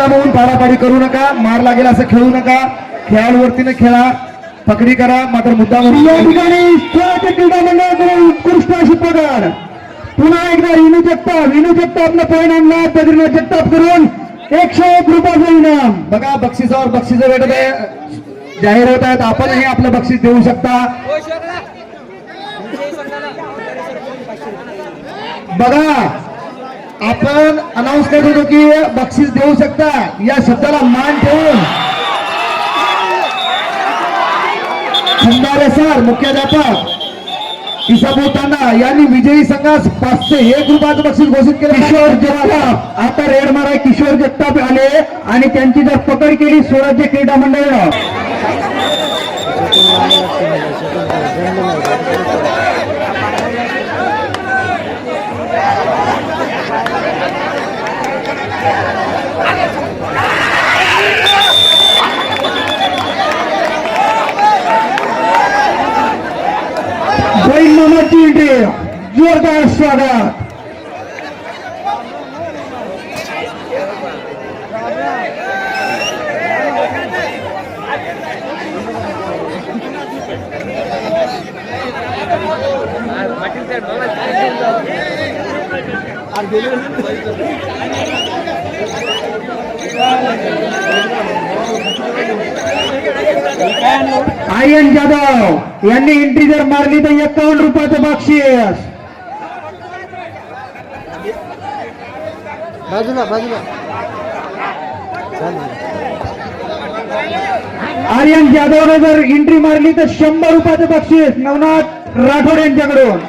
चुपचाप होऊन पाडापाडी करू नका, मार लागेल असं खेळू नका, खेळाडूवरतीने खेळा, पकडी करा, मात्र मुद्दा या ठिकाणी क्रीडा मंडळाकडून उत्कृष्ट अशी पगार. पुन्हा एकदा विनू जगतापनं पॉईंट आणला, बद्रीनाथ जगताप करून 101 रुपयाचं इनाम. बघा बक्षिसावर बक्षीस भेटत जाहीर होत आहेत, आपणही आपलं बक्षीस देऊ शकता. बघा आपण अनाऊन्स करत होतो की बक्षीस देऊ शकता, या शब्दाला मान ठेवून खंडारे सर मुख्याध्यापक इसापूर तांडा यांनी विजयी संघास 501 रुपयाचं बक्षीस घोषित केलं. किशोर जगताप आता रेड मारा. किशोर जगताप आले आणि त्यांची जर पकड केली स्वराज्य क्रीडा मंडळानं. बैल मामाची एंट्री, जोरदार स्वागत. आर्यन जाधव यांनी एंट्री जर मारली तर 51 रुपयाचं बक्षीस. बाजूला आर्यन जाधवने जर एंट्री मारली तर 100 रुपयाचं बक्षीस नवनाथ राठोड यांच्याकडून.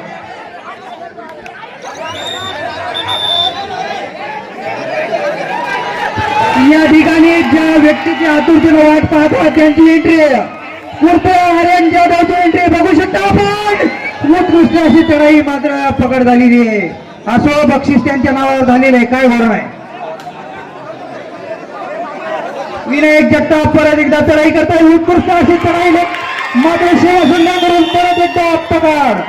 या ठिकाणी ज्या व्यक्तीची आतुरतेने वाट पाहतात त्यांची एंट्री आर्यन जाधवची एंट्री बघू शकता आपण. उत्कृष्ट अशी चढाई मात्र पकड झालेली आहे. असो बक्षीस त्यांच्या नावावर झालेलं आहे, काय होणार नाही. विनायक जगताप परत एकदा चढाई करतात. उत्कृष्ट अशी चढाई मात्र शिवसंघाकडून परत एकदा पकड.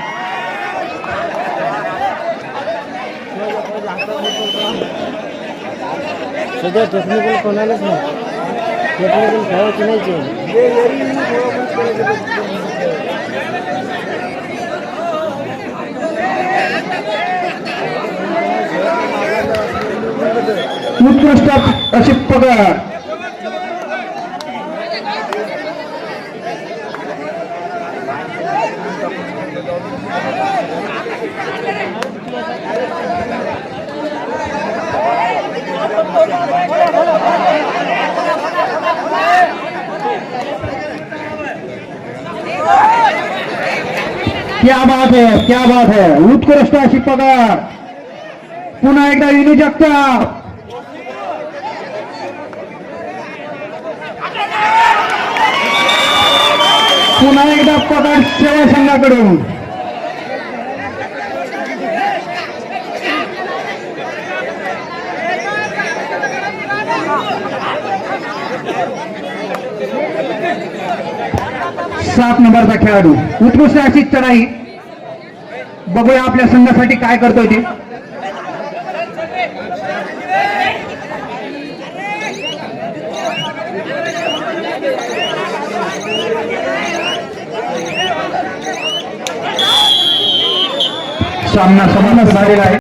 सध्या टेक्निकल कोणालाच नाही, टेक्निकल खेळायची नाही. उत्कृष्ट अशी पकड. क्या बात है उत्कृष्ट अशी पगार. पुन्हा एकदा विनू जगताप. पुन्हा एकदा पगार सेवा संघाकडून. सात नंबरचा खेळाडू. उत्कृष्ट अशी चढाई. बघूया आपल्या संघासाठी काय करतोय ते. सामना समाधान झालेला आहे.